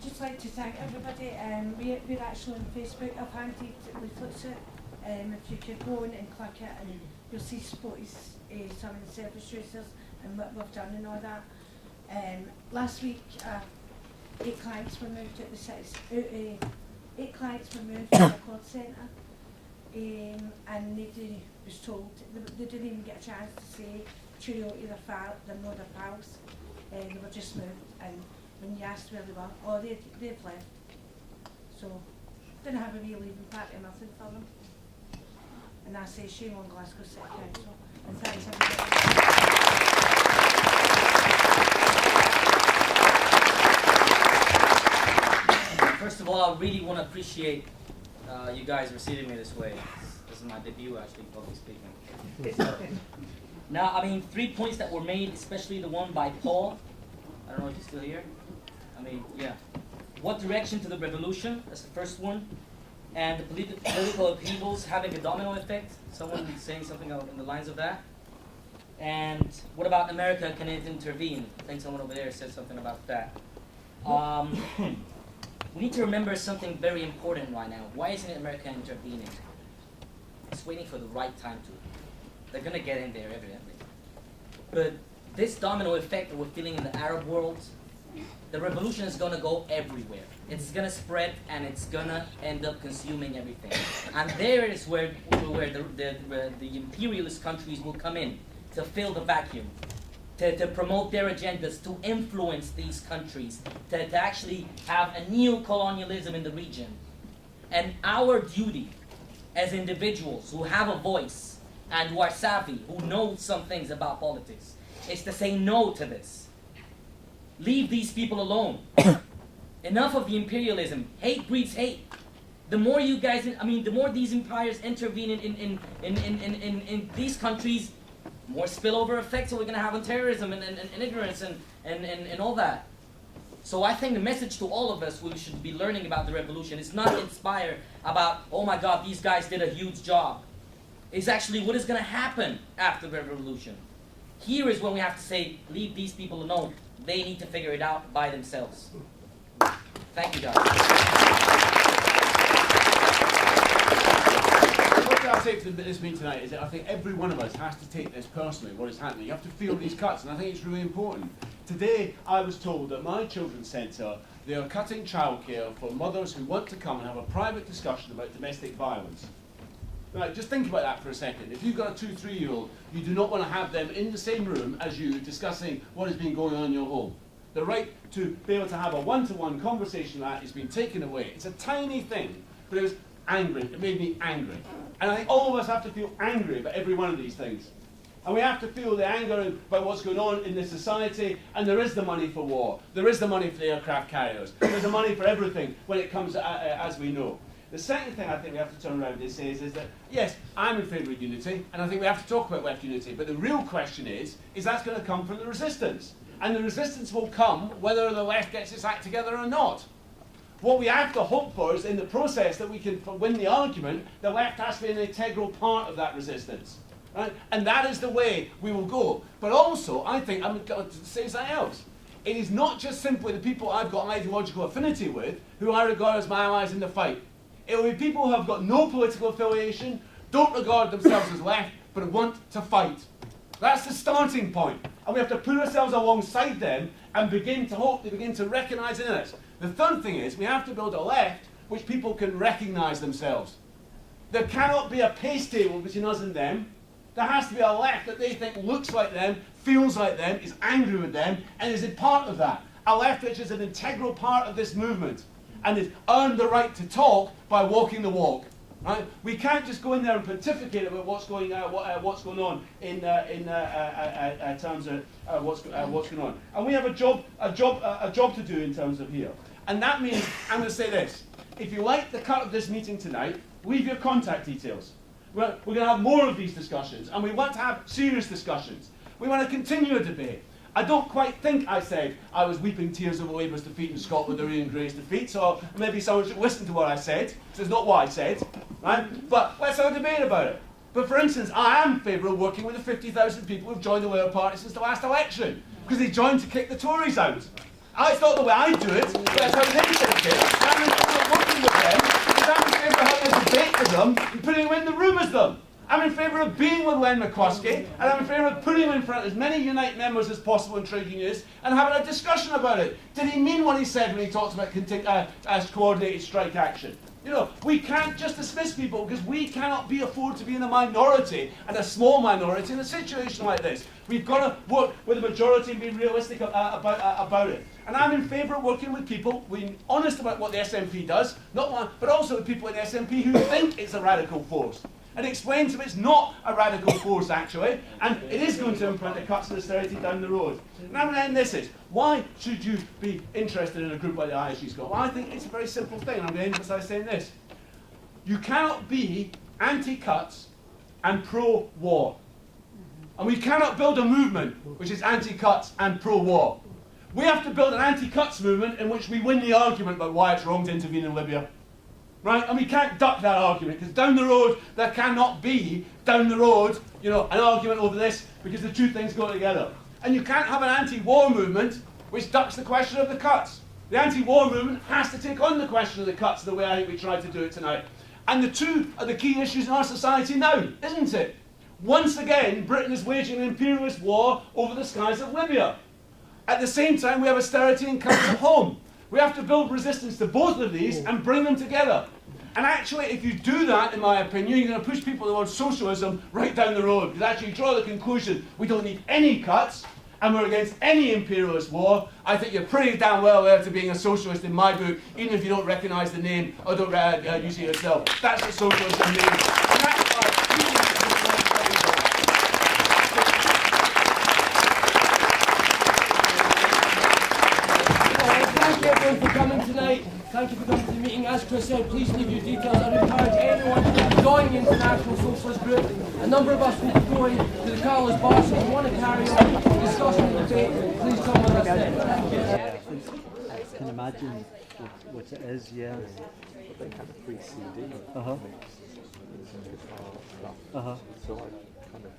Just like to thank everybody. We're actually on Facebook. I've handed leaflets out. If you could go on and click it, and you'll see supporters, some of the service users and what we've done and all that. Last week, 8 clients were moved at the city. 8 clients were moved to the call centre, and nobody was told. They didn't even get a chance to say cheerio to their pals. They were just moved, and when you asked where they were, oh, they've left. So, didn't have a wee leaving party or nothing for them. And I say shame on Glasgow City Council. And thanks everybody. First of all, I really want to appreciate you guys receiving me this way. This is my debut, actually, public speaking. Now, I mean, 3 points that were made, especially the one by Paul. I don't know if he's still here. I mean, yeah. What direction to the revolution? That's the first one. And the political upheavals having a domino effect. Someone saying something along the lines of that. And what about America? Can it intervene? I think someone over there said something about that. We need to remember something very important right now. Why isn't America intervening? It's waiting for the right time to. They're going to get in there, evidently. But this domino effect that we're feeling in the Arab world, the revolution is going to go everywhere. It's going to spread, and it's going to end up consuming everything. And there is where the imperialist countries will come in to fill the vacuum, to promote their agendas, to influence these countries, to actually have a neo-colonialism in the region. And our duty as individuals who have a voice and who are savvy, who know some things about politics, is to say no to this. Leave these people alone. Enough of the imperialism. Hate breeds hate. The more you guys, the more these empires intervene in these countries, more spillover effects are we going to have on terrorism and ignorance and all that. So I think the message to all of us who should be learning about the revolution is not inspire about, oh my God, these guys did a huge job. It's actually what is going to happen after the revolution. Here is when we have to say, leave these people alone. They need to figure it out by themselves. Thank you, guys. What I'll say to this meeting tonight is that I think every one of us has to take this personally, what is happening. You have to feel these cuts, and I think it's really important. Today, I was told that my children's centre, they are cutting childcare for mothers who want to come and have a private discussion about domestic violence. Right, just think about that for a second. If you've got a 2-, 3-year-old, you do not want to have them in the same room as you discussing what has been going on in your home. The right to be able to have a one-to-one conversation like that has been taken away. It's a tiny thing, but it was angry. It made me angry. And I think all of us have to feel angry about every one of these things. And we have to feel the anger about what's going on in this society, and there is the money for war. There is the money for the aircraft carriers. There's the money for everything when it comes, as we know. The second thing I think we have to turn around and say is that, yes, I'm in favour of unity, and I think we have to talk about left unity, but the real question is that's going to come from the resistance. And the resistance will come whether the left gets its act together or not. What we have to hope for is in the process that we can win the argument, the left has to be an integral part of that resistance. Right? And that is the way we will go. But also, I think, I'm going to say something else. It is not just simply the people I've got an ideological affinity with who I regard as my allies in the fight. It will be people who have got no political affiliation, don't regard themselves as left, but want to fight. That's the starting point. And we have to put ourselves alongside them and begin to hope they begin to recognise in us. The third thing is we have to build a left which people can recognise themselves. There cannot be a pace table between us and them. There has to be a left that they think looks like them, feels like them, is angry with them, and is a part of that. A left which is an integral part of this movement and has earned the right to talk by walking the walk. Right? We can't just go in there and pontificate about what's going on in terms of what's going on. And we have a job to do in terms of here. And that means, I'm going to say this, if you like the cut of this meeting tonight, leave your contact details. We're going to have more of these discussions, and we want to have serious discussions. We want to continue a debate. I don't quite think I said I was weeping tears over Labour's defeat in Scotland or Ian Gray's defeat, so maybe someone should listen to what I said, because it's not what I said, right? But let's have a debate about it. But for instance, I am in favour of working with the 50,000 people who've joined the Labour Party since the last election, because they joined to kick the Tories out. It's not the way I do it, but that's how they think it. I'm in favour of working with them, because I'm in favour of having a debate with them and putting them in the room as them. I'm in favour of being with Len McCluskey, and I'm in favour of putting him in front of as many Unite members as possible in trade unions and having a discussion about it. Did he mean what he said when he talks about coordinated strike action? You know, we can't just dismiss people because we cannot afford to be in a minority, and a small minority, in a situation like this. We've got to work with the majority and be realistic about it. And I'm in favour of working with people, being honest about what the SNP does, but also with people in the SNP who think it's a radical force. And explain to them it's not a radical force, actually, and it is going to implement the cuts and austerity down the road. And I'm going to end this. Why should you be interested in a group like the ISG Scotland? Well, I think it's a very simple thing, and I'm going to emphasise saying this. You cannot be anti-cuts and pro-war. And we cannot build a movement which is anti-cuts and pro-war. We have to build an anti-cuts movement in which we win the argument about why it's wrong to intervene in Libya. Right? And we can't duck that argument, because down the road, there cannot be, down the road, you know, an argument over this, because the two things go together. And you can't have an anti-war movement which ducks the question of the cuts. The anti-war movement has to take on the question of the cuts the way I think we tried to do it tonight. And the two are the key issues in our society now, isn't it? Once again, Britain is waging an imperialist war over the skies of Libya. At the same time, we have austerity and cuts at home. We have to build resistance to both of these and bring them together. And actually, if you do that, in my opinion, you're going to push people towards socialism right down the road. Because actually, you draw the conclusion we don't need any cuts and we're against any imperialist war. I think you're pretty damn well aware to being a socialist in my book, even if you don't recognise the name or don't use it yourself. That's what socialism means. And that's why thank you everyone for coming tonight. Thank you for coming to the meeting. As Chris said, please leave your details. I would encourage anyone to join the International Socialist Group. A number of us will be going to the Carlos Bar, so if you want to carry on discussing the debate, please come with us then. Thank you. I can imagine what it is, yeah. They had a free CD. Uh-huh. Mix, guitar stuff. Uh-huh. So I kind of